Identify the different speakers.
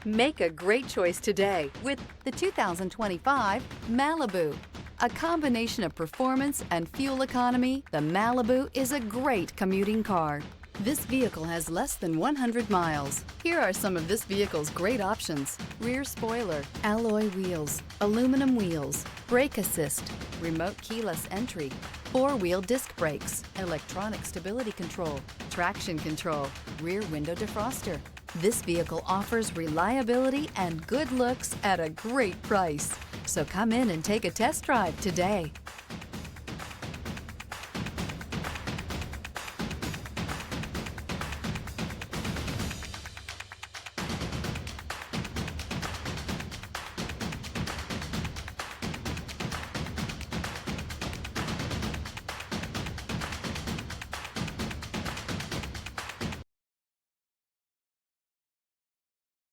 Speaker 1: Make a great choice today with the 2025 Malibu. A combination of performance and fuel economy, the Malibu is a great commuting car. This vehicle has less than 100 miles. Here are some of this vehicle's great options: rear spoiler, alloy wheels, aluminum wheels, brake assist, remote keyless entry, four-wheel disc brakes, electronic stability control, traction control, rear window defroster. This vehicle offers reliability and good looks at a great price. So come in and take a test drive today.